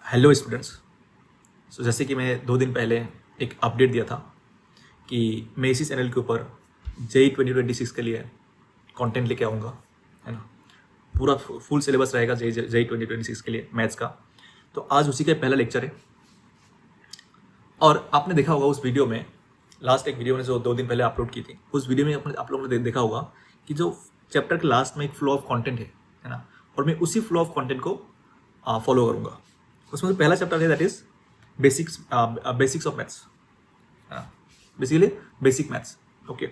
Hello students. जैसे कि मैं 2 दिन पहले एक अपडेट दिया था कि मैं इसी चैनल के ऊपर जेई 2026 के लिए कंटेंट लेके आऊँगा, है ना। पूरा फुल सिलेबस रहेगा जेई 2026 के लिए मैथ्स का। तो आज उसी का पहला लेक्चर है। और आपने देखा होगा उस वीडियो में, लास्ट एक वीडियो ने जो 2 दिन पहले अपलोड की थी, उस वीडियो में आप लोगों ने देखा होगा कि जो चैप्टर के लास्ट में एक फ्लो ऑफ कंटेंट है ना। और मैं उसी फ्लो ऑफ कंटेंट को फॉलो करूँगा। उसमें से पहला चैप्टर है that is basics of maths, है ना। Basically basic maths. ओके,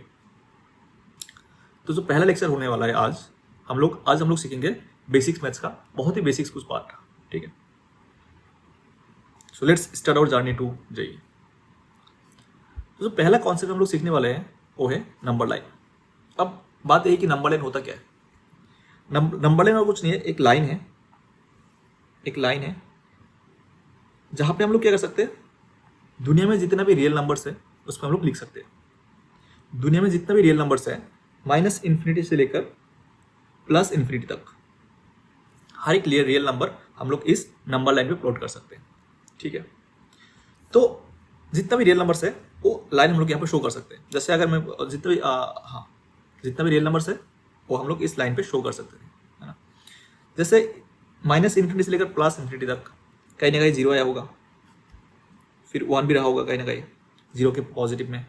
तो जो पहला लेक्चर होने वाला है आज हम लोग सीखेंगे बेसिक्स मैथ्स का, बहुत ही बेसिक्स कुछ पार्ट। ठीक है, so let's start our journey to JEE. तो जो पहला कॉन्सेप्ट हम लोग सीखने वाले हैं वो है नंबर लाइन। अब बात यही कि नंबर लाइन होता क्या है। नंबर लाइन और कुछ नहीं है, एक लाइन है जहां पे हम लोग क्या कर सकते हैं, दुनिया में जितना भी रियल नंबर्स है उसको हम लोग लिख सकते हैं। दुनिया में जितना भी रियल नंबर्स है -इन्फिनिटी से लेकर +इन्फिनिटी तक, हर एक रियल नंबर हम लोग इस नंबर लाइन पे प्लॉट कर सकते हैं। ठीक है, तो जितना भी रियल नंबर्स है वो लाइन हम लोग यहाँ पे शो कर सकते हैं। जैसे अगर मैं जितना भी रियल नंबर्स है वो हम लोग इस लाइन पे शो कर सकते हैं, है ना। जैसे -इन्फिनिटी से लेकर +इन्फिनिटी तक कहीं ना कहीं 0 आया होगा, फिर 1 भी रहा होगा कहीं ना कहीं 0 के पॉजिटिव में,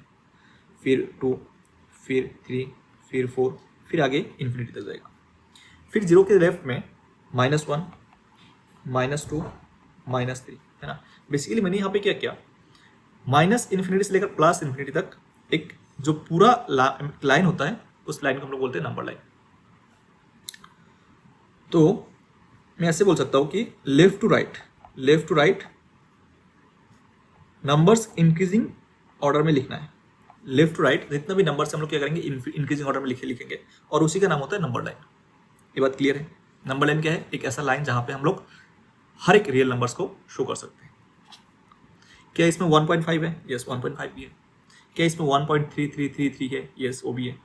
फिर 2, फिर 3, फिर 4, फिर आगे इन्फिनिटी तक जाएगा। फिर 0 के लेफ्ट में -1, -2, -3, है ना। बेसिकली मैंने यहाँ पे क्या किया, -इन्फिनिटी से लेकर +इन्फिनिटी तक एक जो पूरा लाइन होता है उस लाइन को हम लोग बोलते हैं नंबर लाइन। तो मैं ऐसे बोल सकता हूँ कि left to right numbers increasing order में लिखना है। लेफ्ट टू राइट जितना भी नंबर्स हम लोग क्या करेंगे, इंक्रीजिंग ऑर्डर में लिखेंगे, और उसी का नाम होता है नंबर लाइन। ये बात क्लियर है। नंबर लाइन क्या है, एक ऐसा लाइन जहां पे हम लोग हर एक रियल नंबर्स को शो कर सकते हैं। क्या इसमें 1.5 है? यस, 1.5 भी है। क्या इसमें 1.3333 है? यस, वो भी है।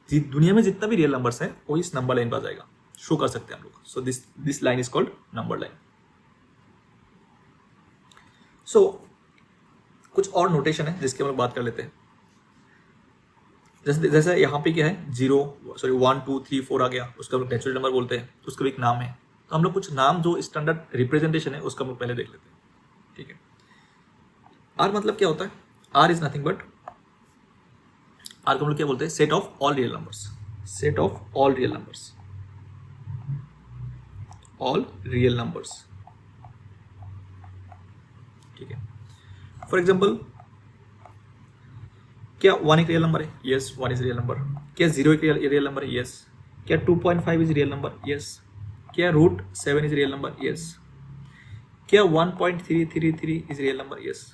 दुनिया में जितना भी रियल नंबर्स है वो इस नंबर लाइन पर आ जाएगा, शो कर सकते हैं हम लोग। So this line is called number line. So कुछ और नोटेशन है जिसकी हम लोग बात कर लेते हैं। जैसे यहाँ पे क्या है, 1 2 3 4 आ गया, उसका हम लोग नेचुरल नंबर बोलते हैं, तो उसका भी एक नाम है। तो हम लोग कुछ नाम जो स्टैंडर्ड रिप्रेजेंटेशन है उसका हम लोग पहले देख लेते हैं। ठीक है, आर मतलब क्या होता है? R is nothing but, R को हम लोग क्या बोलते हैं, set of all real numbers. Set of all real numbers, all real numbers. ठीक है, फॉर एग्जाम्पल क्या 1 एक रियल नंबर है? Yes, 1 is real number. क्या 0 एक रियल नंबर है? यस। क्या 2.5 इज रियल नंबर? यस। क्या √7 इज रियल नंबर? यस। क्या 1.333 इज रियल नंबर? यस।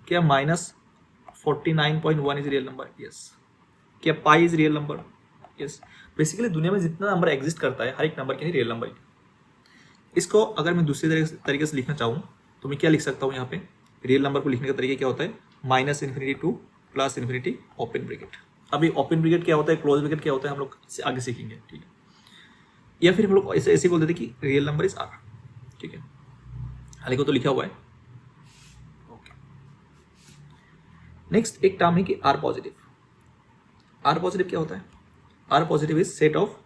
क्या -49.1 इज रियल नंबर? यस। क्या pi is real number? Yes. Basically दुनिया में जितना नंबर एग्जिस्ट करता है हर एक नंबर क्या है, रियल नंबर है। इसको अगर मैं दूसरे तरीके से लिखना चाहूँ तो मैं क्या लिख सकता हूँ, यहाँ पे रियल नंबर को लिखने का तरीका क्या होता है, -minus infinity to +plus infinity open bracket. अभी ओपन ब्रैकेट क्या होता है, क्लोज ब्रैकेट क्या होता है, हम लोग आगे सीखेंगे। ठीक है, या फिर हम लोग ऐसे बोल देते कि रियल नंबर इज आर। ठीक है, हालांकि तो लिखा हुआ है। ओके, नेक्स्ट एक टर्म है कि आर पॉजिटिव। आर पॉजिटिव क्या होता है? R positive is set of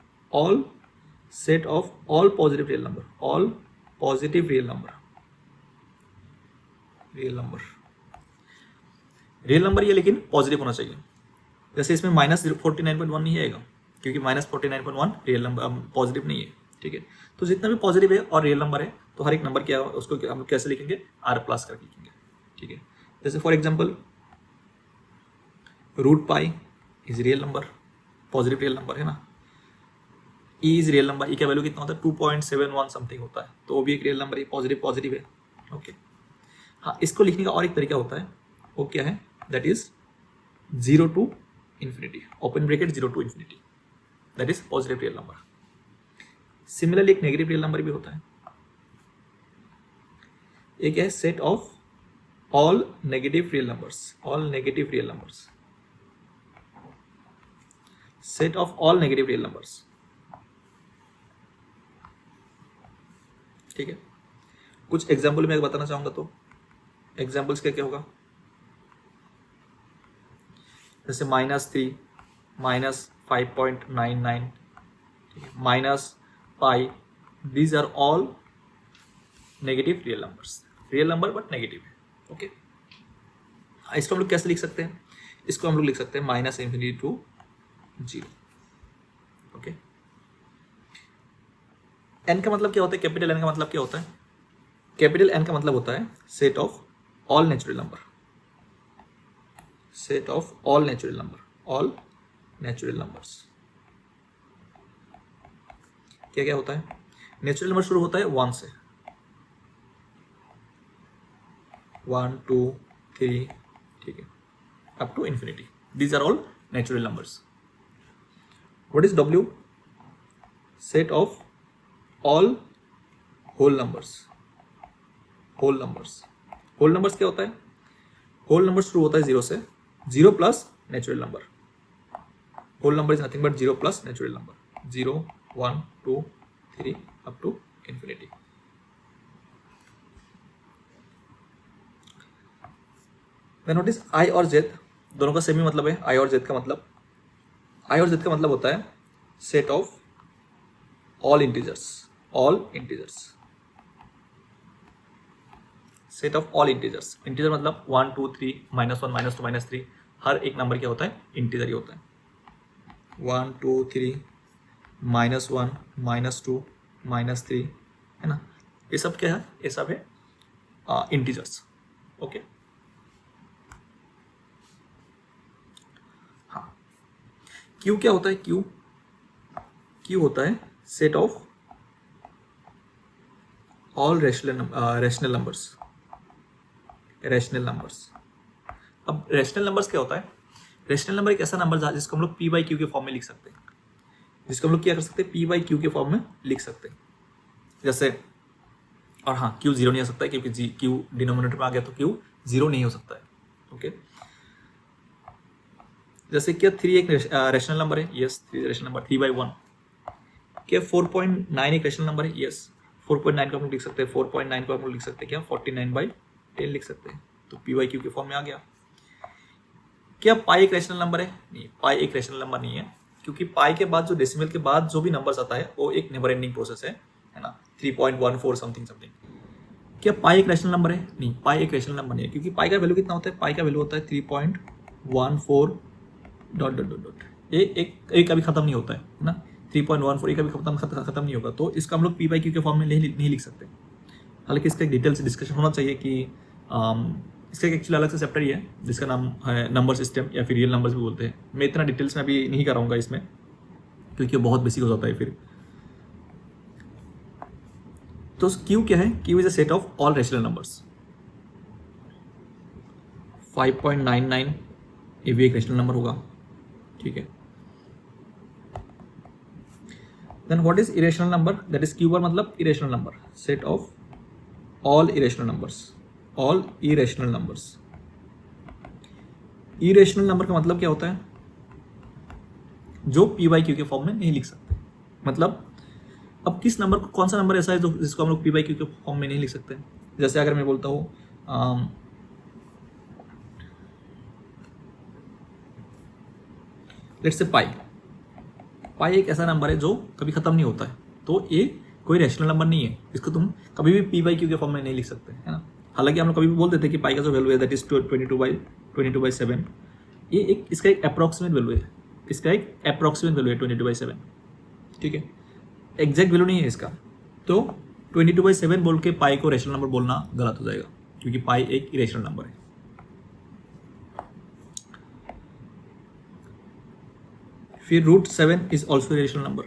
all positive real number, all positive real number real number ये लेकिन पॉजिटिव होना चाहिए। जैसे इसमें -49.1 नहीं आएगा क्योंकि -49.1 रियल नंबर पॉजिटिव नहीं है। ठीक है, तो जितना भी पॉजिटिव है और रियल नंबर है तो हर एक नंबर क्या उसको हम लोग कैसे लिखेंगे, R+ करके लिखेंगे। ठीक है, जैसे for example √π is real number, positive real number है ना। E is real number, E का वैल्यू कितना होता है, 2.71 समथिंग होता है, तो वो भी एक रियल नंबर है, पॉजिटिव है। ओके, हाँ, इसको लिखने का और एक तरीका होता है, वो क्या है, that is 0 to infinity, open bracket 0 to infinity, that is positive real number. Similarly एक नेगेटिव रियल नंबर भी होता है। एक है set of all negative real numbers, set of all negative real numbers. ठीक है, कुछ एग्जाम्पल मैं बताना चाहूँगा, तो एग्जाम्पल्स क्या क्या होगा, जैसे -3, -5.99, -pi, these are all negative real numbers, real number but negative है। ओके, इसको हम लोग कैसे लिख सकते हैं, इसको हम लोग लिख सकते हैं -∞ to 0। ओके, एन का मतलब क्या होता है, कैपिटल एन का मतलब क्या होता है, कैपिटल एन का मतलब होता है set of all natural number, set of all natural number, all natural numbers. क्या क्या होता है, नेचुरल नंबर शुरू होता है 1 से, 1 2 3, ठीक है, up to infinity, these are all natural numbers. What is W, set of all whole numbers, whole numbers, whole numbers क्या होता है, होल नंबर शुरू होता है 0 से, 0 plus natural number, whole number is nothing but 0 plus natural number, 0 1 2 3 up to infinity. Then what is I और Z, दोनों का सेम ही मतलब है, आई और जेड का मतलब, आई और जेड का मतलब होता है set of all integers, all integers, set of all integers, integer मतलब 1 2 3 -1 -2 -3, हर एक नंबर क्या होता है, इंटीजर ही होता है, 1 2 3 -1 -2 -3, है ना, ये सब क्या है, ये सब है इंटीजर्स। ओके, हाँ, क्यू क्या होता है, क्यू, क्यू होता है set of all rational numbers, rational numbers. अब रैशनल नंबर्स क्या होता है, रैशनल नंबर एक ऐसा नंबर जिसको हम लोग पी बाई क्यू के फॉर्म में लिख सकते हैं, जिसको हम लोग क्या कर सकते हैं, पी बाई क्यू के फॉर्म में लिख सकते हैं, जैसे, और हाँ, क्यू 0 नहीं हो सकता है क्योंकि क्यू डिनोमिनेटर में आ गया तो क्यू 0 नहीं हो सकता है। ओके, जैसे क्या 3 एक रैशनल नंबर है, यस 3 रैशनल नंबर, 3/1। क्या 4.9 एक रैशनल नंबर है, यस 4.9 को हम लोग लिख सकते हैं, 4.9 को हम लोग लिख सकते हैं क्या, 49/10 लिख सकते हैं, तो पी बाई क्यू के फॉर्म में आ गया। क्या पाई एक रैशनल नंबर है, नहीं, पाई एक रैशनल नंबर नहीं है, क्योंकि पाई के बाद जो डेसिमल के बाद जो भी नंबर्स आता है वो एक नेवर एंडिंग प्रोसेस है ना, 3.14 समथिंग समथिंग। क्या पाई एक रैशनल नंबर है, नहीं, पाई एक रैशनल नंबर नहीं है, क्योंकि पाई का वैल्यू कितना होता है, पाई का वैल्यू होता है 3.14 ... ये एक कभी खत्म नहीं होता है ना, 3.14 ये कभी खत्म नहीं होगा, तो इसका हम लोग पी बाई क्यू के फॉर्म में नहीं लिख सकते। हालांकि इसका एक डिटेल से डिस्कशन होना चाहिए कि इसका एक एक्चुअली अलग से चैप्टर ही है जिसका नाम है नंबर सिस्टम या फिर रियल नंबर्स भी बोलते हैं। मैं इतना डिटेल्स में अभी नहीं कराऊंगा इसमें क्योंकि बहुत बेसिक हो जाता है फिर। तो क्यू क्या है, Q is a set of all rational numbers. 5.99 ये भी एक रैशनल नंबर होगा, ठीक है। Then what is irrational number, that is Q bar मतलब irrational number, set of all irrational numbers, all irrational numbers. Irrational number का मतलब क्या होता है, जो पी बाई क्यू के फॉर्म में नहीं लिख सकते। मतलब अब किस नंबर को, कौन सा नंबर ऐसा है जो जिसको हम लोग पी बाई क्यू के फॉर्म में नहीं लिख सकते। जैसे अगर मैं बोलता हूँ लेट्स से पाई, पाई एक ऐसा नंबर है जो कभी खत्म नहीं होता है, तो ये कोई रैशनल नंबर नहीं है, इसको तुम कभी भी पी बाई क्यू के फॉर्म में नहीं लिख सकते, है ना। हालांकि हम लोग कभी भी बोल देते हैं कि पाई का जो वैल्यू है दैट इज 22/7, ये एक इसका एक अप्रॉक्सीमेट वैल्यू है, इसका एक अप्रॉक्सीमेट वैल्यू है 22/7, ठीक है, एग्जैक्ट वैल्यू नहीं है इसका। तो 22/7 बोल के पाई को रैशनल नंबर बोलना गलत हो जाएगा, क्योंकि पाई एक इरेशनल नंबर है। फिर √7 इज ऑल्सो इरेशनल नंबर,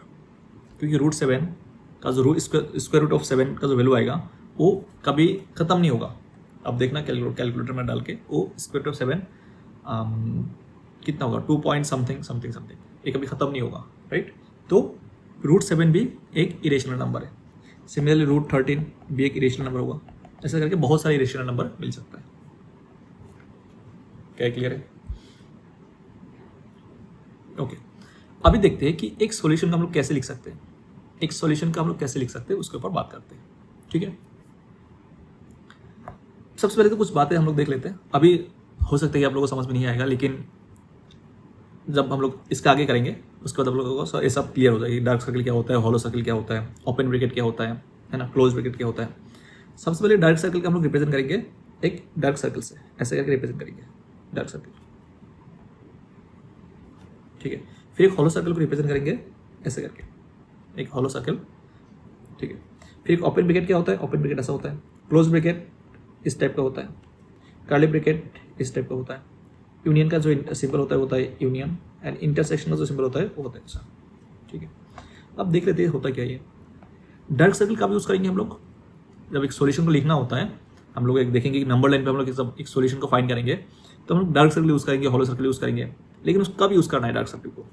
क्योंकि √7 का जो स्क्वायर रूट ऑफ 7 का जो वैल्यू आएगा वो कभी खत्म नहीं होगा। अब देखना कैलकुलेटर में डाल के, वो स्क्वायर रूट ऑफ 7 कितना होगा, 2 पॉइंट समथिंग समथिंग समथिंग, ये कभी खत्म नहीं होगा, राइट। तो √7 भी एक इरेशनल नंबर है। सिमिलरली √13 भी एक इरेशनल नंबर होगा। ऐसा करके बहुत सारे इरेशनल नंबर मिल सकता है। क्या क्लियर है? ओके, अभी देखते हैं कि एक सॉल्यूशन का हम लोग कैसे लिख सकते हैं, एक सॉल्यूशन का हम लोग कैसे लिख सकते हैं उसके ऊपर बात करते हैं, ठीक है। सबसे पहले तो कुछ बातें हम लोग देख लेते हैं। अभी हो सकता है कि आप लोगों को समझ में नहीं आएगा, लेकिन जब हम लोग इसका आगे करेंगे उसके बाद आप लोगों को ये सब क्लियर हो जाएगी। डार्क सर्कल क्या होता है, हॉलो सर्कल क्या होता है, ओपन ब्रैकेट क्या होता है ना, क्लोज ब्रैकेट क्या होता है। सबसे पहले डार्क सर्कल का हम लोग रिप्रेजेंट करेंगे एक डार्क सर्कल से, ऐसे करके रिप्रेजेंट करेंगे डार्क सर्कल, ठीक है। फिर एक हॉलो सर्कल को रिप्रेजेंट करेंगे ऐसे करके, एक हॉलो सर्कल, ठीक है। फिर एक ओपन ब्रैकेट क्या होता है, ओपन ब्रैकेट ऐसा होता है। क्लोज ब्रैकेट इस टाइप का होता है। कर्ली ब्रैकेट इस टाइप का होता है। यूनियन का जो सिंबल होता है यूनियन, एंड इंटरसेक्शन का जो सिंबल होता है वो होता है ऐसा, ठीक है। अब देख लेते हैं होता क्या ये। डार्क सर्कल का भी यूज़ करेंगे हम लोग जब एक सॉल्यूशन को लिखना होता है। हम लोग एक देखेंगे कि नंबर लाइन पे हम लोग जब एक सॉल्यूशन को फाइंड करेंगे तो हम लोग डार्क सर्कल यूज़ करेंगे, हॉलो सर्कल यूज़ करेंगे। लेकिन उसको कब यूज़ करना है डार्क सर्कल को,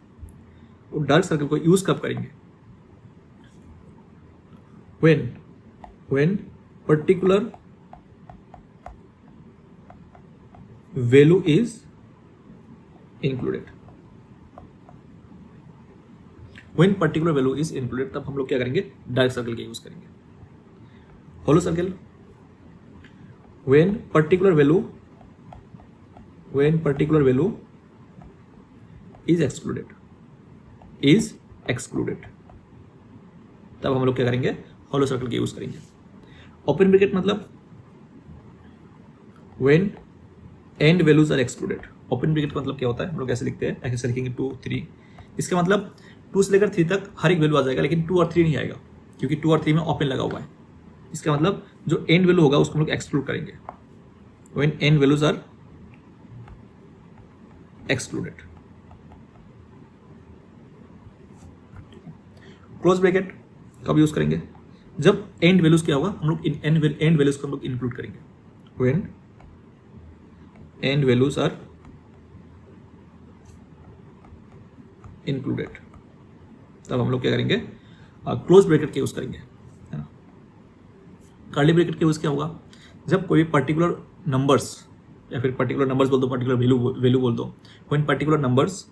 वो डार्क सर्कल को यूज़ कब करेंगे, when particular value is included, when particular value is included, तब हम लोग क्या करेंगे, डार्क सर्कल का यूज करेंगे। Hollow circle when particular value is excluded, तब हम लोग क्या करेंगे, हॉलो सर्कल का यूज करेंगे। ओपन ब्रैकेट मतलब when end values are excluded. Open bracket का मतलब क्या होता है, हम लोग ऐसे लिखते हैं, ऐसे लिखेंगे 2 3, इसका मतलब 2 से लेकर 3 तक हर एक वैल्यू आ जाएगा, लेकिन 2 और 3 नहीं आएगा क्योंकि 2 और 3 में ओपन लगा हुआ है। इसका मतलब जो एंड वैल्यू होगा उसको हम लोग एक्सक्लूड करेंगे, when end values are excluded. Close bracket कब यूज करेंगे, जब एंड वैल्यूज क्या होगा, हम लोग एंड वैल्यूज को हम लोग इंक्लूड करेंगे, when end values are included, तब हम लोग क्या करेंगे, क्लोज ब्रैकेट का यूज करेंगे, है ना। कर्ली ब्रैकेट का यूज क्या होगा, जब कोई पर्टिकुलर नंबर्स या फिर पर्टिकुलर नंबर्स बोल दो, पर्टिकुलर वैल्यू बोल दो, व्हेन पर्टिकुलर नंबर्स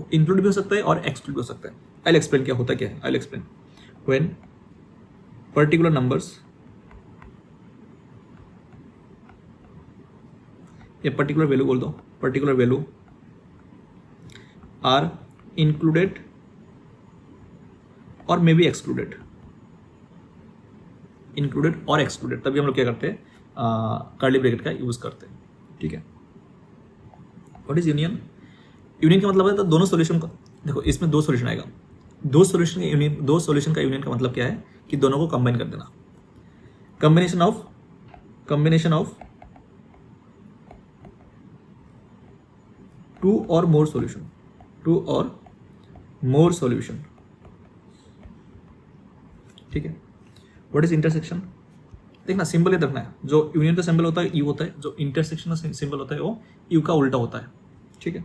इंक्लूड भी हो सकता है और एक्सक्लूड भी हो सकता है। आई एक्सप्लेन क्या होता क्या है, I explain. When particular numbers या पर्टिकुलर वैल्यू बोल दो, पर्टिकुलर वैल्यू आर इंक्लूडेड और मे बी एक्सक्लूडेड, इंक्लूडेड और एक्सक्लूडेड, तभी हम लोग क्या करते हैं, कर्ली ब्रैकेट का यूज करते हैं, ठीक है। व्हाट इज यूनियन, यूनियन का मतलब है तो दोनों सॉल्यूशन का, देखो इसमें 2 सॉल्यूशन आएगा, 2 सॉल्यूशन का यूनियन का मतलब क्या है कि दोनों को कंबाइन कर देना। Combination of 2 or more solution, ठीक है। व्हाट इज इंटरसेक्शन, देखना सिंबल ये रखना है, जो यूनियन का सिंबल होता है यू होता है, जो इंटरसेक्शन का सिंबल होता है वो यू का उल्टा होता है, ठीक है।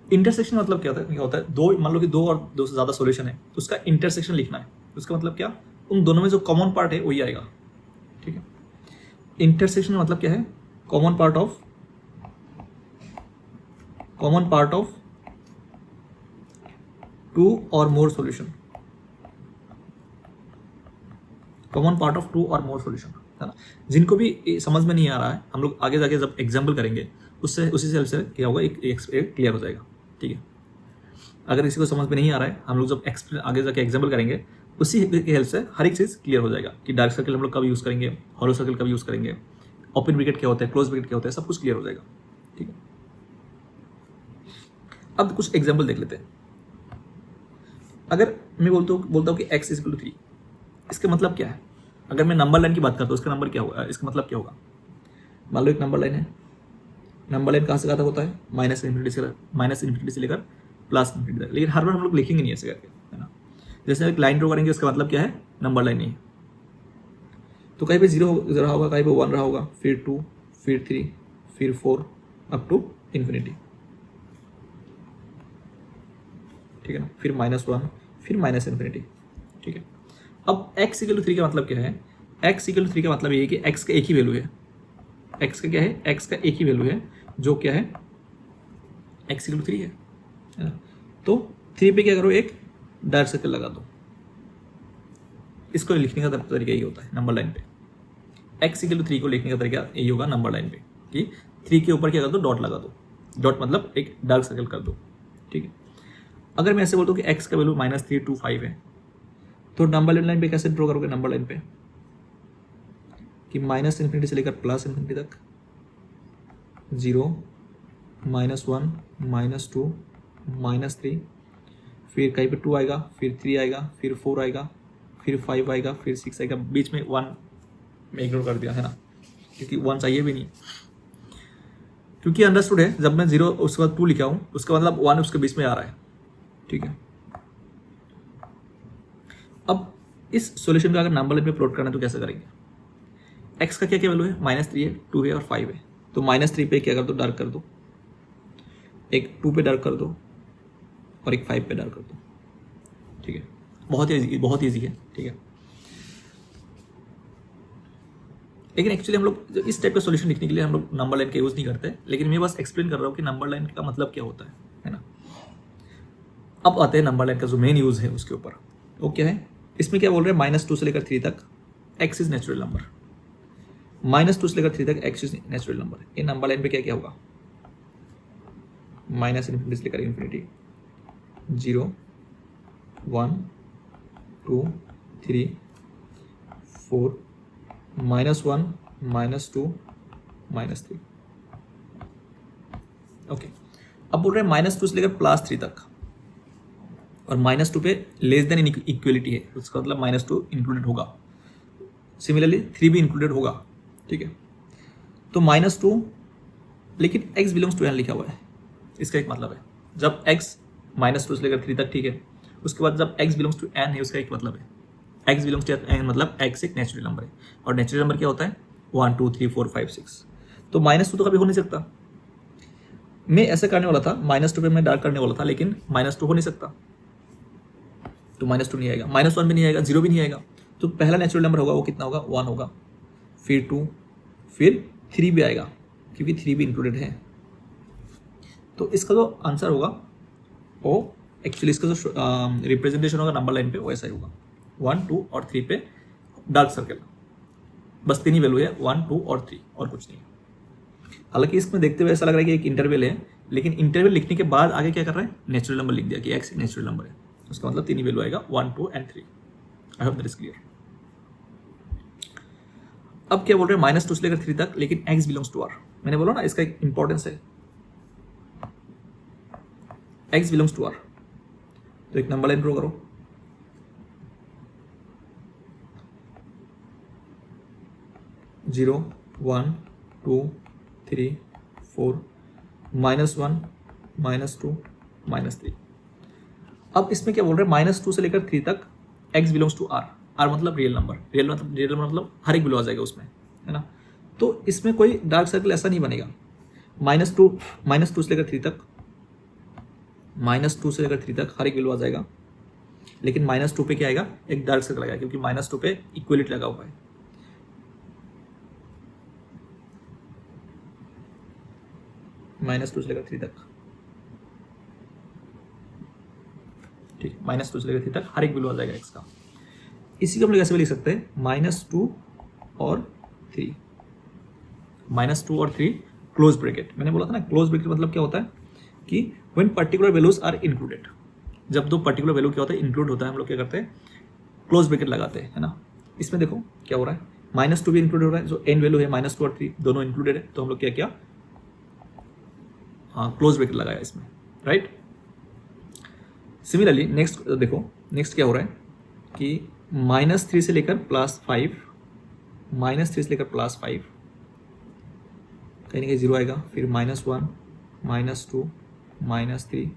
इंटरसेक्शन मतलब क्या होता है, दो, मान लो कि 2 और 2 से ज़्यादा सॉल्यूशन है, उसका इंटरसेक्शन लिखना है। उसका मतलब क्या, उन दोनों में जो कॉमन पार्ट है वही आएगा, ठीक है। इंटरसेक्शन मतलब क्या है, common part of 2 or more solution, common part of 2 और मोर सॉल्यूशन, है ना। जिनको भी समझ में नहीं आ रहा है, हम लोग आगे जाके जब एग्जाम्पल करेंगे उसी से हेल्प से क्या होगा, एक क्लियर हो जाएगा, ठीक है। अगर किसी को समझ में नहीं आ रहा है, हम लोग जब आगे जाके एग्जाम्पल करेंगे उसी की हेल्प से हर एक चीज़ क्लियर हो जाएगा कि डार्क सर्कल हम लोग कब यूज़ करेंगे, हॉलो सर्कल कब यूज़ करेंगे, ओपन ब्रैकेट क्या होता है, क्लोज ब्रैकेट क्या होता है, सब कुछ क्लियर हो जाएगा, ठीक है। अब कुछ एग्जाम्पल देख लेते हैं। अगर मैं बोलता हूँ कि x = 3, इसका मतलब क्या है, अगर मैं नंबर लाइन की बात करता हूँ इसका नंबर क्या होगा, इसका मतलब क्या होगा। मान लो एक नंबर लाइन है, नंबर लाइन कहाँ से कहाँ तक होता है, माइनस इन्फिनिटी से लेकर प्लस इन्फिनिटी तक, लेकिन हर बार हम लोग लिखेंगे नहीं ऐसे करके, है ना। जैसे एक लाइन ड्रॉ करेंगे उसका मतलब क्या है, नंबर लाइन नहीं है, तो कहीं पे 0 रहा होगा, कहीं पे 1 रहा होगा, फिर 2, फिर 3, फिर 4 अप टू इन्फिनिटी, ठीक है ना, फिर -1, फिर माइनस इन्फिनिटी, ठीक है। अब x = 3 का मतलब क्या है, x = 3 का मतलब ये है कि x का एक ही वैल्यू है, x का क्या है, x का एक ही वैल्यू है जो क्या है, x = 3 है ना। तो 3 पे क्या करो, एक डार्क सर्कल लगा दो। इसको लिखने का तरीका यही होता है नंबर लाइन पे, एक्स इक्वल टू 3 को लिखने का तरीका यही होगा नंबर लाइन पे कि 3 के ऊपर क्या कर दो, डॉट लगा दो। डॉट मतलब एक डार्क सर्कल कर दो, ठीक है। अगर मैं ऐसे बोलता हूँ कि एक्स का वैल्यू -3 to 5 है, तो नंबर लाइन पे कैसे ड्रॉ करोगे? नंबर लाइन पे कि -∞ से लेकर +∞ तक, 0, -1, -2, -3, फिर कहीं पे 2 आएगा, फिर 3 आएगा, फिर 4 आएगा, फिर 5 आएगा, फिर 6 आएगा, बीच में 1 में इग्नोर कर दिया है ना, क्योंकि 1 चाहिए भी नहीं, क्योंकि अंडरस्टूड है जब मैं 0 उसके बाद 2 लिखा हूँ उसका मतलब 1 उसके बीच में आ रहा है, ठीक है। अब इस सॉल्यूशन का अगर नंबर लाइन पे प्लॉट करना है तो कैसे करेंगे? एक्स का क्या क्या वैल्यू है? -3 है, 2 है और 5 है। तो -3 पे क्या कर दो, डार्क कर दो, एक 2 पे डार्क कर दो और एक 5 पे डार्क कर दो, ठीक है। बहुत ईजी है, ठीक है। लेकिन एक्चुअली हम लोग जो इस टाइप का सॉल्यूशन लिखने के लिए हम लोग नंबर लाइन का यूज़ नहीं करते, लेकिन मैं बस एक्सप्लेन कर रहा हूँ कि नंबर लाइन का मतलब क्या होता है ना। अब आते हैं नंबर लाइन का जो मेन यूज़ है उसके ऊपर। वो क्या है? इसमें क्या बोल रहे हैं? -2 से लेकर 3 तक एक्स इज नेचुरल नंबर। -2 से लेकर 3 तक एक्स इज नेचुरल नंबर। ये नंबर लाइन पे क्या क्या होगा? -∞ से लेकर ∞, 0, 1, 2, 3, 4, -1, -2, -3, ओके। अब बोल रहे हैं -2 से लेकर +3 तक, और -2 पे लेस देन इक्वलिटी है, उसका मतलब -2 इंक्लूडेड होगा। सिमिलरली 3 भी इंक्लूडेड होगा, ठीक है। तो -2 लेकिन x बिलोंग्स टू n लिखा हुआ है, इसका एक मतलब है जब x -2 से लेकर 3 तक, ठीक है, उसके बाद जब x बिलोंग्स टू n है, उसका एक मतलब है x बिलोंग्स टू n मतलब x एक नेचुरल नंबर है, और नेचुरल नंबर क्या होता है? 1, 2, 3, 4, 5, 6। तो -2 तो कभी हो नहीं सकता। मैं ऐसा करने वाला था, -2 पे मैं डार्क करने वाला था, लेकिन -2 हो नहीं सकता, तो -2 नहीं आएगा, -1 भी नहीं आएगा, 0 भी नहीं आएगा। तो पहला नेचुरल नंबर होगा वो कितना होगा? 1 होगा, फिर 2, फिर 3 भी आएगा, क्योंकि 3 भी इंक्लूडेड है। तो इसका जो आंसर होगा वो एक्चुअली इसका जो रिप्रेजेंटेशन होगा नंबर लाइन पे वो ऐसा ही होगा, 1, 2 और 3 पे डार्क सर्कल। बस 3 ही वैल्यू है, 1, 2 और 3, और कुछ नहीं। हालांकि इसमें देखते हुए ऐसा लग रहा है कि एक इंटरवल है, लेकिन इंटरवल लिखने के बाद आगे क्या कर रहा है? नेचुरल नंबर लिख दिया कि एक्स नेचुरल नंबर है, उसका मतलब 3 ही वैल्यू आएगा, 1, 2 and 3। I hope that is clear. अब क्या बोल रहे हैं? -2 से लेकर 3 तक, लेकिन x बिलोंग्स टू r। मैंने बोला ना इसका एक इंपॉर्टेंस है, x बिलोंग्स टू r। तो एक नंबर लाइन ड्रॉ करो, जीरो, 1, 2, 3, 4, -1, -2, -3। अब इसमें क्या बोल रहे हैं? -2 से लेकर 3 तक x belongs to r। r मतलब रियल नंबर, रियल मतलब हर एक वैल्यू आ जाएगा उसमें, है ना। तो इसमें कोई डार्क सर्कल ऐसा नहीं बनेगा। -2 से लेकर 3 तक, -2 से लेकर 3 तक हर एक वैल्यू आ जाएगा, लेकिन -2 पे क्या आएगा? एक डार्क सर्कल आएगा, क्योंकि -2 पे इक्वलिटी लगा हुआ है। -2 से लेकर 3 तक, ठीक है, -2 से लेकर 3 तक हर एक वैल्यू आ जाएगा x का। इसी को हम लोग ऐसे भी लिख सकते हैं, -2 और 3, -2 और 3 क्लोज ब्रैकेट। मैंने बोला था ना क्लोज ब्रैकेट मतलब क्या होता है कि when particular values are included, जब दो पर्टिकुलर वैल्यू क्या होता है? इंक्लूड होता है, हम लोग क्या करते हैं? क्लोज ब्रैकेट लगाते हैं, है ना। इसमें देखो क्या हो रहा है, -2 भी इंक्लूड हो रहा है, जो n वैल्यू है -2 और 3 दोनों इंक्लूडेड है, तो हम लोग क्या किया? हाँ, क्लोज ब्रैकेट लगाया इसमें, राइट। सिमिलरली नेक्स्ट देखो, नेक्स्ट क्या हो रहा है कि -3 से लेकर +5, -3 से लेकर +5, कहीं ना कहीं 0 आएगा, फिर -1, -2, -3,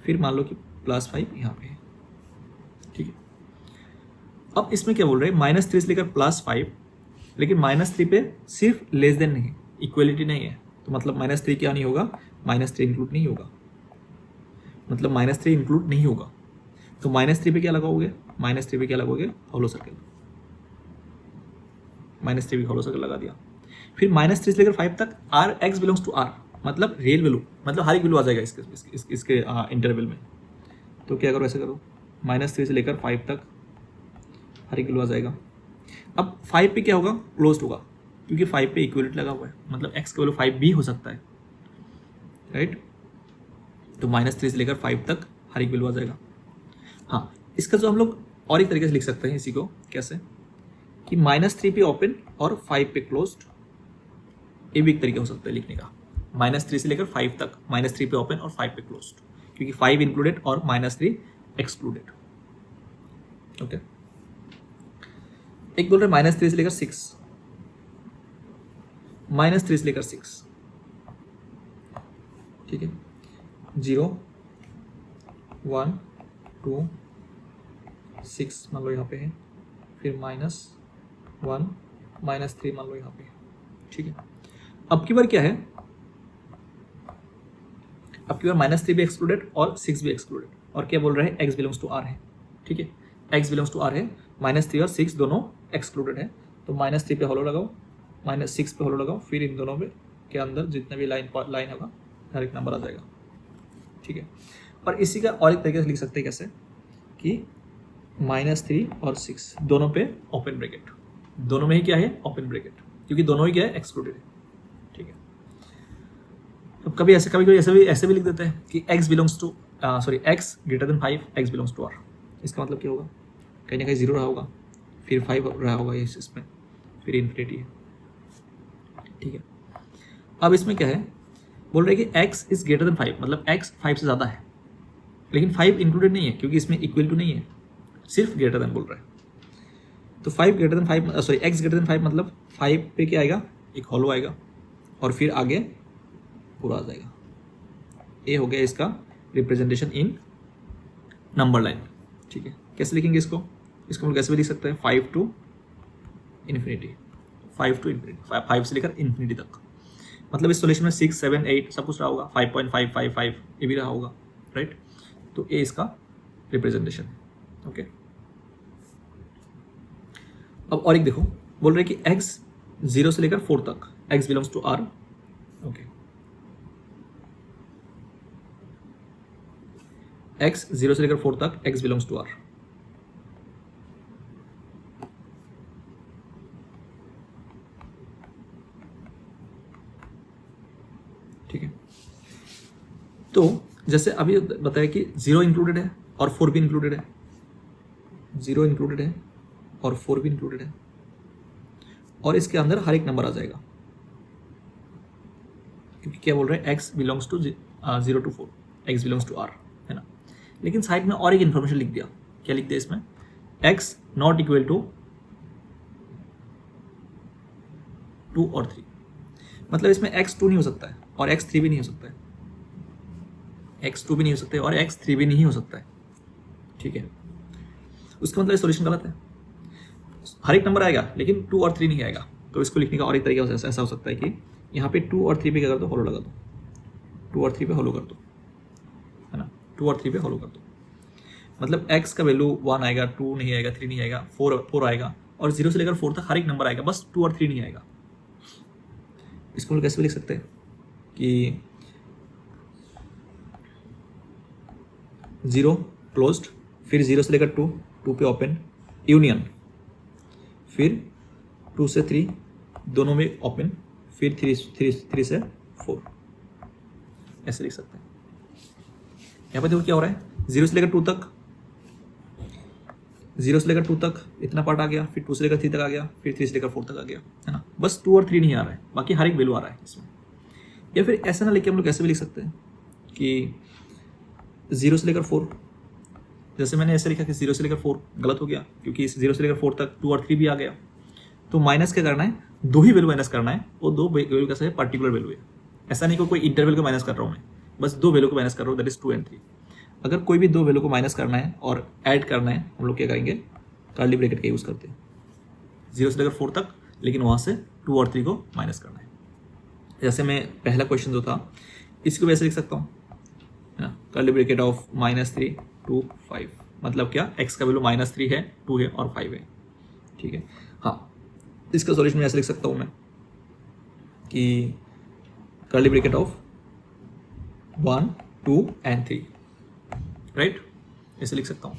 फिर मान लो कि +5 यहाँ पे है, ठीक है। अब इसमें क्या बोल रहे हैं? -3 से लेकर +5, लेकिन -3 पे सिर्फ लेस देन नहीं, इक्वलिटी नहीं है, तो मतलब -3 क्या नहीं होगा? -3 इंक्लूड नहीं होगा, मतलब -3 इंक्लूड नहीं होगा। तो -3 पे क्या लगाओगे? -3 पे क्या लगाओगे? हॉलो सर्कल, -3 पे हॉलो सर्कल लगा दिया। फिर -3 से लेकर 5 तक r x belongs to r, मतलब रियल वैल्यू, मतलब हर एक वैल्यू आ जाएगा इसके इंटरवल में। तो क्या करो? ऐसे करो, -3 से लेकर 5 तक हर एक वैल्यू आ जाएगा। अब 5 पे क्या होगा? क्लोज्ड होगा, क्योंकि 5 पे इक्वलेट लगा हुआ है, मतलब x का वैल्यू 5 भी हो सकता है, राइट। तो -3 से लेकर 5 तक हर एक वैल्यू आ जाएगा। हाँ, इसका जो हम लोग और एक तरीके से लिख सकते हैं इसी को, कैसे कि -3 पे ओपन और 5 पे क्लोज्ड, ये भी एक तरीका हो सकता है लिखने का। -3 से लेकर 5 तक, -3 पे ओपन और 5 पे क्लोज्ड, क्योंकि 5 इंक्लूडेड और -3 एक्सक्लूडेड। ओके, एक बोल रहे -3 से लेकर 6, -3 से लेकर 6, ठीक है, 0 1 2 6 मान लो यहाँ पे है, फिर -1 -3 मान लो यहाँ पे है, ठीक है। अब की बार क्या है, अब की बार -3 भी एक्सक्लूडेड और 6 भी एक्सक्लूडेड, और क्या बोल रहे हैं, x बिलोंग्स टू r है, ठीक है, x बिलोंग्स टू r है, -3 और 6 दोनों एक्सक्लूडेड है, तो -3 पे होलो लगाओ, -6 पे होलो लगाओ, फिर इन दोनों में के अंदर जितने भी लाइन होगा हर एक नंबर आ जाएगा, ठीक है। और इसी का और एक तरीके से लिख सकते हैं कैसे कि -3 और 6 दोनों पे ओपन ब्रैकेट, दोनों में ही क्या है, ओपन ब्रैकेट, क्योंकि दोनों ही क्या है, एक्सक्लूडेड है, ठीक है। तो कभी कोई ऐसे भी लिख देते हैं कि x belongs to x greater than 5, x belongs to r। इसका मतलब क्या होगा, कहीं ना कहीं 0 रहा होगा, फिर 5 रहा होगा इसमें, फिर इन्फिनिटी है, ठीक है। अब इसमें क्या है, बोल रहे हैं कि x इज ग्रेटर देन 5, मतलब x 5 से ज़्यादा है, लेकिन 5 इंक्लूडेड नहीं है क्योंकि इसमें इक्वल टू नहीं है, सिर्फ ग्रेटर देन बोल रहा है। तो 5 greater than 5 x greater than 5 मतलब 5 पे क्या आएगा, एक होलो आएगा, और फिर आगे पूरा आ जाएगा। ये हो गया इसका रिप्रेजेंटेशन इन नंबर लाइन, ठीक है। कैसे लिखेंगे इसको हम लोग कैसे भी लिख सकते हैं, 5 टू इन्फिनिटी, 5 से लेकर इन्फिनिटी तक, मतलब इस सॉल्यूशन में 6 7 8 सब कुछ रहा होगा, 5.555 ये भी रहा होगा, राइट। तो ये इसका रिप्रेजेंटेशन है, ओके। अब और एक देखो, बोल रहे कि x 0 से लेकर 4 तक, x belongs to r, okay, x 0 से लेकर 4 तक, x बिलोंग्स टू r, ठीक है। तो जैसे अभी बताया कि 0 इंक्लूडेड है और 4 भी इंक्लूडेड है, 0 इंक्लूडेड है और 4 भी इंक्लूडेड है, और इसके अंदर हर एक नंबर आ जाएगा, क्योंकि क्या बोल रहे हैं, x belongs to 0 to 4, x belongs to r, है ना। लेकिन साइड में और एक इन्फॉर्मेशन लिख दिया, क्या लिख दिया इसमें, x नॉट इक्वल टू 2 और 3, मतलब इसमें x 2 नहीं हो सकता है और x 3 भी नहीं हो सकता है, x 2 भी नहीं हो सकता है और x 3 भी नहीं हो सकता है, ठीक है। उसका मतलब सॉल्यूशन गलत है, हर एक नंबर आएगा लेकिन 2 और 3 नहीं आएगा। तो इसको लिखने का और एक तरीका ऐसा हो सकता है कि यहाँ पे 2 और 3 पे क्या कर दो, होलो लगा दो, 2 और 3 पे होलो कर दो, है ना, 2 और 3 पे होलो कर दो, मतलब x का वैल्यू 1 आएगा, 2 नहीं आएगा, 3 नहीं आएगा, 4 आएगा, और 0 से लेकर 4 तक हर एक नंबर आएगा, बस 2 और 3 नहीं आएगा। इसको हम कैसे भी लिख सकते हैं कि 0 क्लोज्ड, फिर 0 से लेकर 2 पे ओपन, यूनियन, फिर 2 से 3 दोनों में ओपन, फिर 3 से 4, ऐसे लिख सकते हैं। यहाँ पे देखो क्या हो रहा है, 0 से लेकर 2 तक, 0 से लेकर 2 तक इतना पार्ट आ गया, फिर 2 से लेकर 3 तक आ गया, फिर 3 से लेकर 4 तक आ गया, है ना, बस 2 और 3 नहीं आ रहा है, बाकी हर एक वैल्यू आ रहा है इसमें। या फिर ऐसा ना लेके हम लोग कैसे भी लिख सकते हैं कि 0 से लेकर 4, जैसे मैंने ऐसे लिखा कि 0 से लेकर 4 गलत हो गया, क्योंकि 0 से लेकर 4 तक 2 और 3 भी आ गया, तो माइनस क्या करना है, 2 ही वैल्यू माइनस करना है, वो 2 वैल्यू कैसे है, पर्टिकुलर वैल्यू है, ऐसा नहीं कि कोई इंटरवल को माइनस कर रहा हूँ मैं, बस 2 वैल्यू को माइनस कर रहा हूँ, दैट इज 2 and 3। अगर कोई भी 2 वैल्यू को माइनस करना है और ऐड करना है, हम लोग क्या करेंगे, कर्ली ब्रैकेट का यूज़ करते हैं, 0 से लेकर 4 तक, लेकिन वहाँ से 2 और 3 को माइनस करना है। जैसे मैं पहला क्वेश्चन जो था इसको वैसे लिख सकता हूँ, है ना, कर्ली ब्रैकेट ऑफ -3 to 5, मतलब क्या, x का वैल्यू -3 है, 2 है और 5 है, ठीक है। हाँ, इसका सॉल्यूशन ऐसे लिख सकता हूँ मैं कि curly bracket of 1 2 and 3, right, ऐसे लिख सकता हूँ,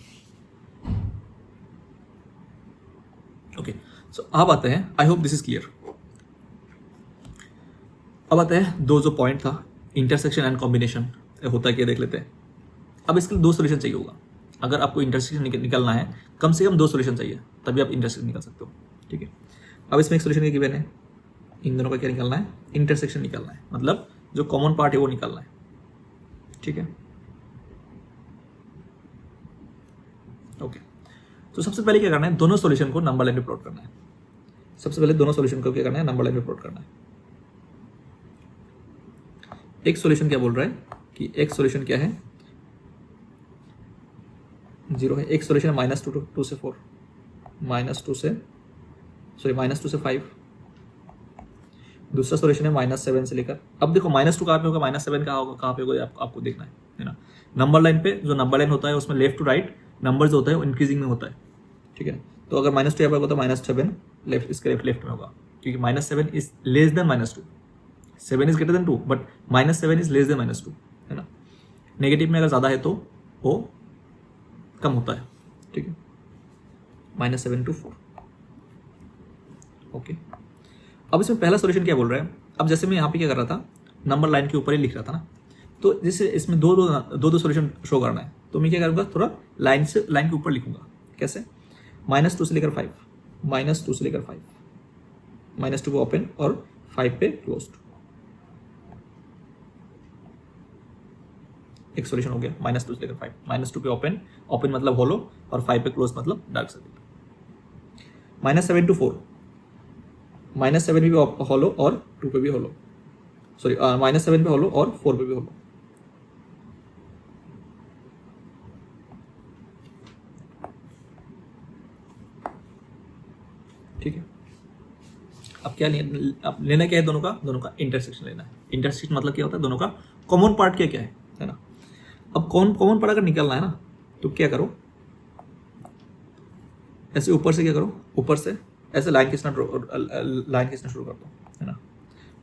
ओके। सो अब आते हैं, I hope this is clear. अब आते हैं दो जो पॉइंट था, इंटरसेक्शन एंड कॉम्बिनेशन होता है क्या देख लेते हैं। अब इसके लिए दो सोल्यूशन चाहिए होगा। अगर आपको इंटरसेक्शन निकलना है, कम से कम दो सोल्यूशन चाहिए, तभी आप इंटरसेक्शन निकाल सकते हो। ठीक है, अब इसमें एक सोल्यूशन क्या गिवन है, इन दोनों का क्या निकालना है, इंटरसेक्शन निकालना है, मतलब जो कॉमन पार्ट है वो निकालना है। ठीक है, ओके। तो सबसे पहले क्या करना है, दोनों सॉल्यूशन को नंबर लाइन पे प्लॉट करना है। सबसे पहले दोनों सॉल्यूशन को क्या करना है, नंबर लाइन पे प्लॉट करना है। एक सॉल्यूशन क्या बोल रहा है कि एक सॉल्यूशन क्या है, 0 है। एक सॉल्यूशन है -2 से 4, -2 से 5। दूसरा सॉल्यूशन है -7 से लेकर, अब देखो -2 कहाँ पे होगा, -7 कहाँ होगा, कहाँ पे होगा, आपको देखना है ना। नंबर लाइन पे जो नंबर लाइन होता है उसमें लेफ्ट टू राइट नंबर जो होता है वो इंक्रीजिंग में होता है। ठीक है, तो अगर -2 यहाँ पर होगा तो -7 लेफ्ट, इसके लेफ्ट में होगा, क्योंकि -7 is less than -2, 7 is greater than 2, but -7 is less than -2, है ना। नेगेटिव में अगर ज़्यादा है तो वो कम होता है। ठीक है, -7 to 4। ओके, अब इसमें पहला सॉल्यूशन क्या बोल रहा है, अब जैसे मैं यहाँ पे क्या कर रहा था, नंबर लाइन के ऊपर ही लिख रहा था ना, तो जैसे इसमें दो सॉल्यूशन शो करना है, तो मैं क्या करूँगा, थोड़ा लाइन के ऊपर लिखूंगा। कैसे, -2 से लेकर 5, -2 से लेकर 5, -2 पे ओपन और 5 पे क्लोज्ड। एक सॉल्यूशन हो गया, -2 से लेकर 5, -2 पे ओपन, ओपन मतलब होलो, और 5 पे क्लोज मतलब डार्क सर्किल। -7 to 4, -7 भी होलो और 2 पे भी होलो, सॉरी -7 पे होलो और 4 पे भी होलो। ठीक है, अब क्या अब लेना क्या है, दोनों का इंटरसेक्शन लेना है। इंटरसेक्शन मतलब क्या होता है, दोनों का कॉमन पार्ट क्या क्या है ना। अब कॉमन पार्ट अगर निकलना है ना, तो क्या करो, ऐसे ऊपर से क्या करो, ऊपर से ऐसे लाइन खींचना शुरू कर दो, है ना।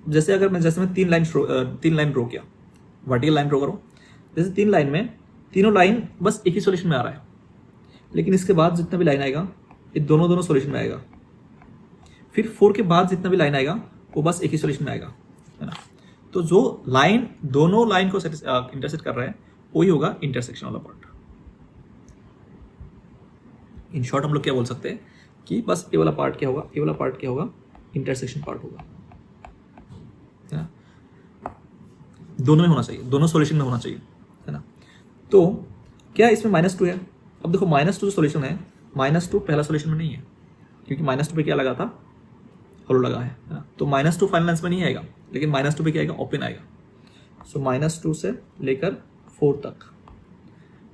जैसे अगर मैं तीन लाइन ड्रॉ किया, वर्टिकल लाइन ड्रॉ करो, जैसे तीन लाइन में तीनों लाइन बस एक ही सॉल्यूशन में आ रहा है, लेकिन इसके बाद जितना भी लाइन आएगा ये दोनों सॉल्यूशन में आएगा। फिर 4 के बाद जितना भी लाइन आएगा वो बस एक ही सॉल्यूशन में आएगा, है ना। तो जो लाइन दोनों लाइन को इंटरसेक्ट कर रहा है वही होगा इंटरसेक्शन वाला पार्ट। इन शॉर्ट हम लोग क्या बोल सकते हैं कि बस ये वाला पार्ट क्या होगा, ये वाला पार्ट क्या होगा, इंटरसेक्शन पार्ट होगा, है ना। दोनों में होना चाहिए, दोनों सॉल्यूशन में होना चाहिए, है ना। तो क्या इसमें -2 है, अब देखो -2 जो सॉल्यूशन है, -2 पहला सॉल्यूशन में नहीं है, क्योंकि -2 पे क्या लगा था, होलो लगा है ना। तो -2 फाइनल आंसर में नहीं आएगा, लेकिन -2 पे क्या आएगा, ओपन आएगा। सो -2 से लेकर 4 तक,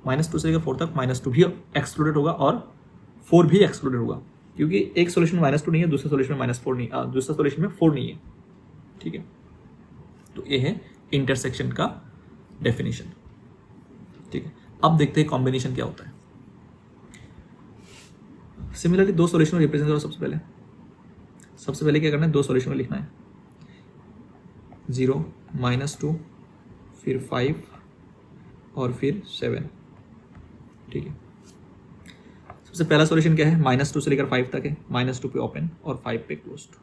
-2 से लेकर 4 तक -2 भी एक्सक्लूडेड होगा और 4 भी एक्सक्लूडेड होगा, क्योंकि एक सॉल्यूशन में -2 नहीं है, दूसरे सॉल्यूशन में -4 नहीं, दूसरे सॉल्यूशन में 4 नहीं है। ठीक है, तो ये है इंटरसेक्शन का डेफिनेशन। ठीक है, अब देखते हैं कॉम्बिनेशन क्या होता है। सिमिलरली दो सॉल्यूशन रिप्रेजेंट करो। सबसे पहले क्या करना है, दो सॉल्यूशन में लिखना है, 0, -2, फिर 5 और फिर 7। ठीक है, सबसे पहला सॉल्यूशन क्या है, -2 से लेकर 5 तक है, -2 पे ओपन और 5 पे क्लोज्ड।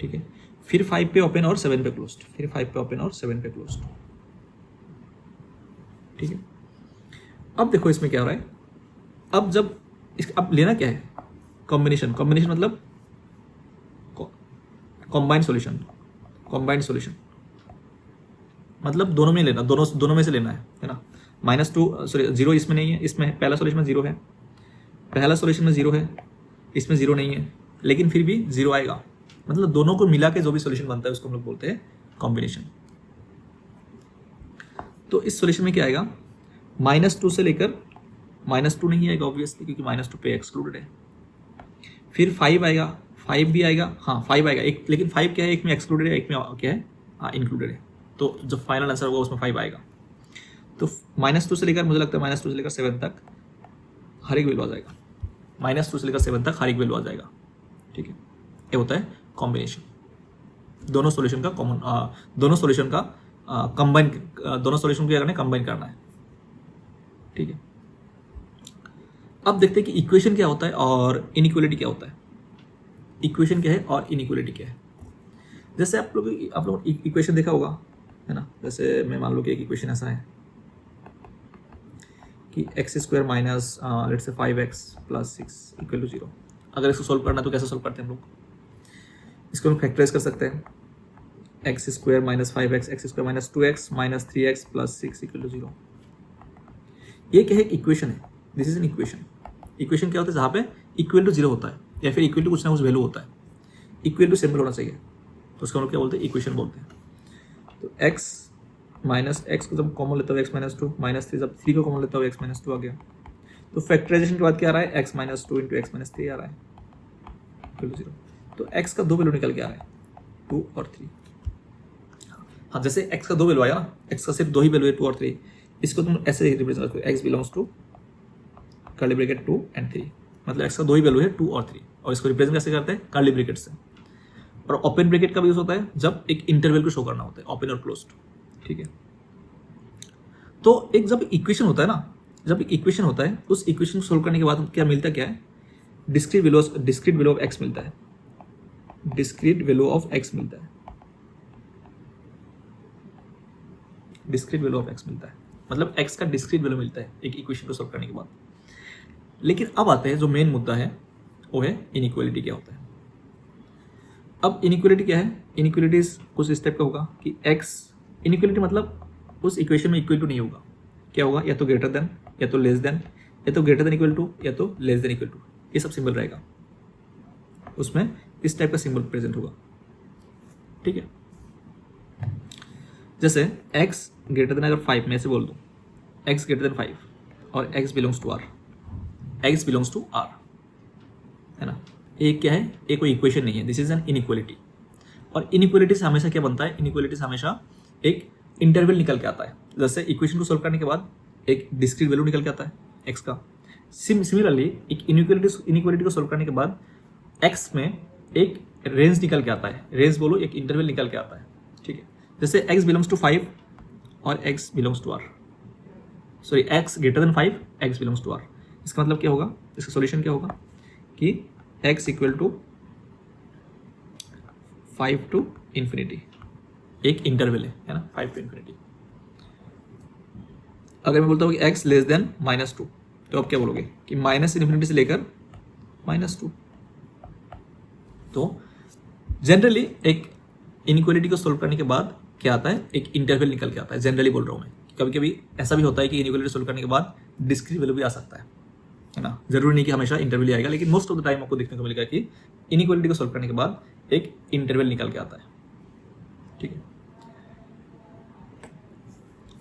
ठीक है, फिर 5 पे ओपन और 7 पे क्लोज्ड, फिर 5 पे ओपन और 7 पे क्लोज्ड। ठीक है, अब देखो इसमें क्या हो रहा है, अब लेना क्या है, कॉम्बिनेशन मतलब कॉम्बाइंड सॉल्यूशन मतलब दोनों में लेना, दोनों में से लेना है ना। -2 इसमें नहीं है, इसमें पहला सॉल्यूशन में 0 है, पहला सॉल्यूशन में 0 है, इसमें 0 नहीं है, लेकिन फिर भी 0 आएगा, मतलब दोनों को मिला के जो भी सॉल्यूशन बनता है उसको हम लोग बोलते हैं कॉम्बिनेशन। तो इस सॉल्यूशन में क्या आएगा, -2 से लेकर -2 नहीं आएगा ऑब्वियसली, क्योंकि -2 पे एक्सक्लूडेड है। फिर 5 आएगा, 5 भी आएगा, हाँ 5 आएगा, एक, लेकिन 5 क्या है, एक में एक्सक्लूडेड है, एक में क्या है, इंक्लूडेड है। तो जो फाइनल आंसर होगा उसमें 5 आएगा। तो -2 से लेकर, मुझे लगता है -2 से लेकर 7 तक हर एक वैल्यू आ जाएगा, -2 से लेकर 7 तक हर एक वैल्यू आ जाएगा। ठीक है, ये होता है कॉम्बिनेशन। दोनों सॉल्यूशन का दोनों सॉल्यूशन का कंबाइन, दोनों सॉल्यूशन को क्या करना है, कंबाइन करना है। ठीक है, अब देखते हैं कि इक्वेशन क्या होता है और इनइक्वालिटी क्या होता है। इक्वेशन क्या है और इनइक्वालिटी क्या है। जैसे आप लोग इक्वेशन देखा होगा, है ना। जैसे मैं मान लो कि एक इक्वेशन ऐसा है कि x square minus let's say 5x plus 6 equal to 0। अगर इसको सोल्व करना है तो कैसे सोल्व करते हैं हम लोग? इसको हम फैक्टराइज कर सकते हैं। X square minus 5x, x square minus 2x minus 3x plus 6 equal to 0। ये क्या है? इक्वेशन है। This is an equation. Equation क्या होता है? जहाँ पे इक्वल टू 0 होता है या फिर इक्वल टू कुछ ना कुछ वैल्यू होता है, इक्वल टू सिंबल होना चाहिए, तो उसका हम लोग क्या बोलते हैं? इक्वेशन बोलते हैं। तो x माइनस एक्स को जब कॉमन लेता हूँ x माइनस 2, माइनस 3 जब 3 को कॉमन लेता हूँ x माइनस 2 आ गया। तो फैक्टराइजेशन के बाद क्या आ रहा है? x minus 2 into x minus 3 आ रहा है इक्वल टू 0। तो x का 2 वैल्यू निकल के आ रहा है, 2 और 3। हाँ, जैसे x का 2 वैल्यू आया ना, x का सिर्फ 2 ही वैल्यू है, 2 और 3। इसको तुम ऐसे रिप्रेजेंट करो, x belongs to curly bracket 2 and 3, मतलब x का 2 ही वैल्यू है, 2 और 3। और इसको रिप्रेजेंट कैसे करते हैं? कर्ली ब्रैकेट से। और ओपन ब्रैकेट का भी यूज होता है जब एक इंटरवल को शो करना होता है, ओपन और क्लोज्ड, ठीक है। तो एक जब इक्वेशन होता है ना, जब एक इक्वेशन होता है, उस इक्वेशन को सोल्व करने के बाद क्या मिलता है? क्या है? डिस्क्रीट वैल्यू ऑफ x मिलता है। डिस्क्रीट वैल्यू ऑफ x मिलता है। डिस्क्रीट वैल्यू ऑफ x मिलता है, मतलब x का डिस्क्रीट वैल्यू मिलता है एक इक्वेशन को सोल्व करने के बाद। लेकिन अब आते हैं जो मेन मुद्दा है, वो है इनइक्वालिटी क्या होता है। अब इनइक्वालिटी क्या है? इनइक्वालिटी कुछ इस टाइप का होगा कि x इनइक्वालिटी मतलब उस इक्वेशन में इक्वल टू नहीं होगा। क्या होगा? या तो ग्रेटर देन, या तो लेस देन, या तो ग्रेटर देन इक्वल टू, या तो लेस देन इक्वल टू। ये सब सिंबल रहेगा उसमें, इस टाइप का सिंबल प्रेजेंट होगा, ठीक है। जैसे x ग्रेटर देन, अगर 5 में से बोल दूं x ग्रेटर देन 5 और x belongs to r, x belongs to r, है ना। एक क्या है? एक कोई इक्वेशन नहीं है, दिस इज एन इनइक्वालिटी। और इनइक्वालिटी से हमेशा क्या बनता है? इनइक्वालिटी से हमेशा एक इंटरवल निकल के आता है। जैसे इक्वेशन को सोल्व करने के बाद एक डिस्क्रीट वैल्यू निकल के आता है x का। सिमिलरली एक इनइक्वालिटी को सोल्व करने के बाद x में एक रेंज निकल के आता है, रेंज बोलो, एक इंटरवल निकल के आता है, ठीक है। जैसे x बिलोंग्स टू 5 और x belongs to r, sorry x greater than 5, x belongs to r। इसका मतलब क्या होगा? इसका सॉल्यूशन क्या होगा कि x equal to 5 to infinity, एक इंटरवल है ना, 5 टू इन्फिनिटी। अगर मैं बोलता हूँ कि x लेस देन -2, तो आप क्या बोलोगे कि माइनस इन्फिनिटी से लेकर -2। तो जनरली एक इनइक्वालिटी को सोल्व करने के बाद क्या आता है? एक इंटरवल निकल के आता है। जनरली बोल रहा हूँ मैं, कभी कभी ऐसा भी होता है कि इनइक्वालिटी सोल्व करने के बाद डिस्क्रीट वैल्यू भी आ सकता है ना। जरूरी नहीं कि हमेशा इंटरवल ही आएगा, लेकिन मोस्ट ऑफ द टाइम आपको देखने को मिलेगा कि इनइक्वालिटी को सोल्व करने के बाद एक इंटरवल निकल के आता है, ठीक है।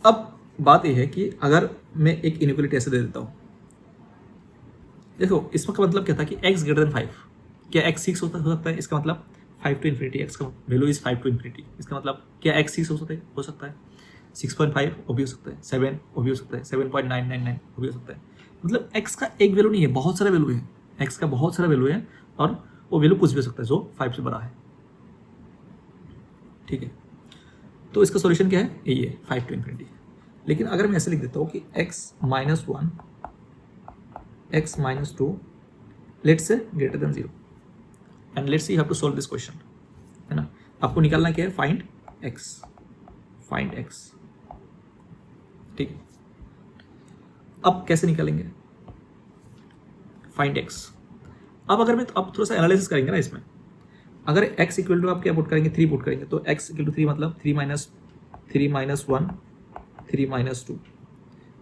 अब बात यह है कि अगर मैं एक इनइक्वालिटी ऐसे दे देता हूँ, देखो इसका मतलब क्या था कि x ग्रेटर देन 5, क्या x 6 हो सकता है? इसका मतलब 5 टू इन्फिनिटी, x का वैल्यू इज 5 टू इन्फिनिटी। इसका मतलब क्या x 6 हो सकता है? 6.5 वो भी हो सकता है, 7 वो भी हो सकता है, 7.999 वो भी हो सकता है। मतलब x का एक वैल्यू नहीं है, बहुत सारा वैल्यू है, x का बहुत सारा वैल्यू है, और वो वैल्यू कुछ भी हो सकता है जो 5 से बड़ा है, ठीक है। तो इसका सॉल्यूशन क्या है? यही है, 5 टू इन्फिनिटी। लेकिन अगर मैं ऐसे लिख देता हूँ कि x minus 1, x minus 2, let's say greater than 0, and let's see you have to solve this question, है ना। आपको निकालना क्या है? फाइंड x, ठीक है। अब कैसे निकालेंगे फाइंड x? अब अगर मैं अब थोड़ा सा एनालिसिस करेंगे ना इसमें, अगर x इक्वल टू आप क्या पुट करेंगे? 3 पुट करेंगे, तो x इक्वल टू 3 मतलब 3 माइनस 1, 3 माइनस 2,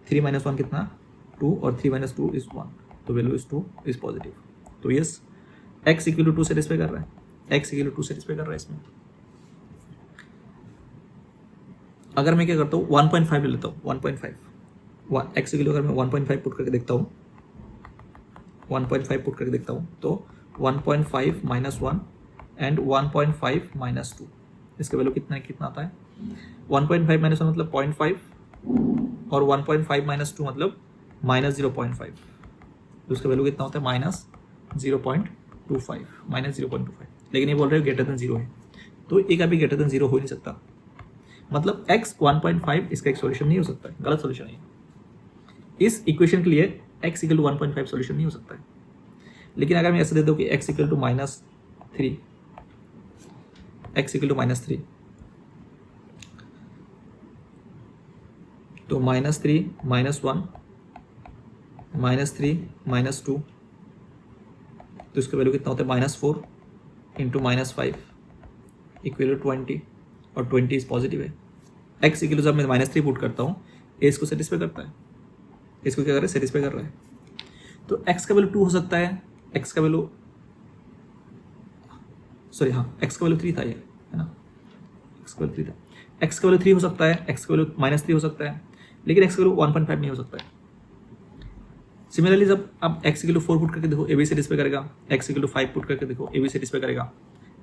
3 माइनस 1 कितना? 2, और 3 माइनस 2 इज 1, तो वैल्यू इज 2 इज पॉजिटिव। तो yes, x equal to 2 satisfy कर रहा है, x इक्वल टू 2 सेटिस्फाई कर रहा है इसमें। अगर मैं क्या करता हूँ 1.5 ले लेता हूँ, 1.5 x इक्वल टू, अगर मैं 1.5 पुट करके देखता हूँ, 1.5 पुट करके देखता हूँ, तो 1.5 माइनस 1 एंड 1.5 माइनस 2, इसका वैल्यू कितना आता है? 1.5 माइनस 1 मतलब 0.5, और 1.5 माइनस 2 मतलब माइनस 0.5, तो उसका वैल्यू कितना होता है? Minus 0.25, minus 0.25। लेकिन ये बोल रहे हो ग्रेटर देन 0 है, तो एक अभी ग्रेटर देन 0 हो ही नहीं सकता, मतलब x 1.5 इसका एक सॉल्यूशन नहीं हो सकता है, गलत सॉल्यूशन है। इस इक्वेशन के लिए x इक्वल टू 1.5 सॉल्यूशन नहीं हो सकता है। लेकिन अगर मैं ऐसे दे दूं कि x equal to -3, x equal to -3, तो -3 -1 -3 -2, तो इसका वैल्यू कितना होता है -4 इंटू -5 इक्वल टू 20, और 20 इज पॉजिटिव है। एक्स इक्वल जब मैं -3 पुट करता हूँ, ए इसको सेटिस्फाई करता है, इसको क्या कर रहा है, सेटिस्फाई कर रहा है। तो एक्स का वैल्यू 2 हो सकता है, एक्स का वैल्यू सॉरी हाँ एक्स का वैल्यू 3 था ये, है ना, एक्स का वैल्यू 3 था, एक्स का वैल्यू 3 हो सकता है, एक्स का वैल्यू -3 हो सकता है, लेकिन एक्स का वैल्यू 1.5 नहीं हो सकता है। सिमिलरली जब आप एक्स इक्वल टू 4 पुट करके देखो, ए भी सेटिस्फाई करेगा, एक्स इक्वल टू 5 पुट करके देखो, ए भी सेटिस्फाई करेगा,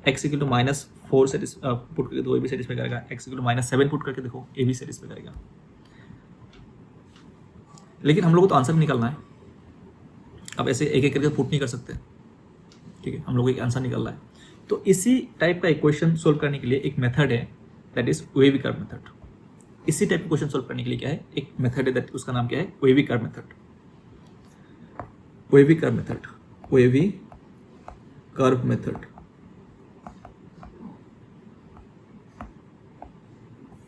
एक्स इक्वल टू -4 पुट करके देखो, ए भी सेटिस्फाई करेगा, एक्स इक्वल टू -7 पुट करके देखो, ए भी सेटिस्फाई करेगा। लेकिन हम लोग को तो आंसर निकालना है, अब ऐसे एक एक करके पुट नहीं कर सकते, ठीक है, हम लोग को एक आंसर निकालना है। तो इसी टाइप का इक्वेशन सोल्व करने के लिए एक मेथड है, that is wavy curve method. इसी टाइप का क्वेश्चन सोल्व करने के लिए क्या है, एक मेथड है, दैट उसका नाम क्या है, wavy curve method. Wavy curve method, wavy curve method,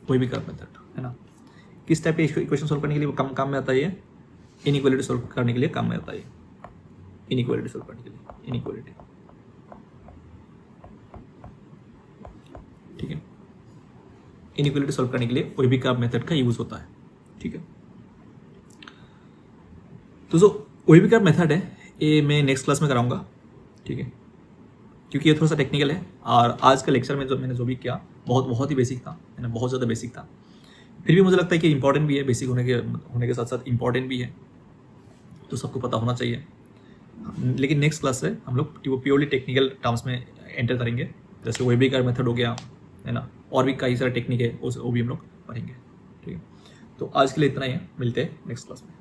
wavy curve method, है ना। किस टाइप के इक्वेशन सोल्व करने के लिए काम में आता है ये, इनइक्वालिटी सोल्व करने के लिए काम में आता है, इनइक्वालिटी सोल्व करने के लिए, इनइक्वालिटी, ठीक है, इनइक्वालिटी सोल्व करने के लिए वेवी कर्व मेथड का यूज होता है, ठीक है। तो जो वेवी कर्व मेथड है ये मैं नेक्स्ट क्लास में कराऊंगा, ठीक है, क्योंकि ये थोड़ा सा टेक्निकल है, और आज का लेक्चर में मैंने जो भी किया बहुत ही बेसिक था, है ना, बहुत ज़्यादा बेसिक था। फिर भी मुझे लगता है कि इंपॉर्टेंट भी है, बेसिक होने के साथ साथ इंपॉर्टेंट भी है, तो सबको पता होना चाहिए। लेकिन नेक्स्ट क्लास से हम लोग प्योरली टेक्निकल टर्म्स में एंटर करेंगे, जैसे वेवी कर्व मेथड हो गया, है ना, और भी कई सारे टेक्निक है, वो भी हम लोग पढ़ेंगे, ठीक है। तो आज के लिए इतना ही है, मिलते हैं नेक्स्ट क्लास में।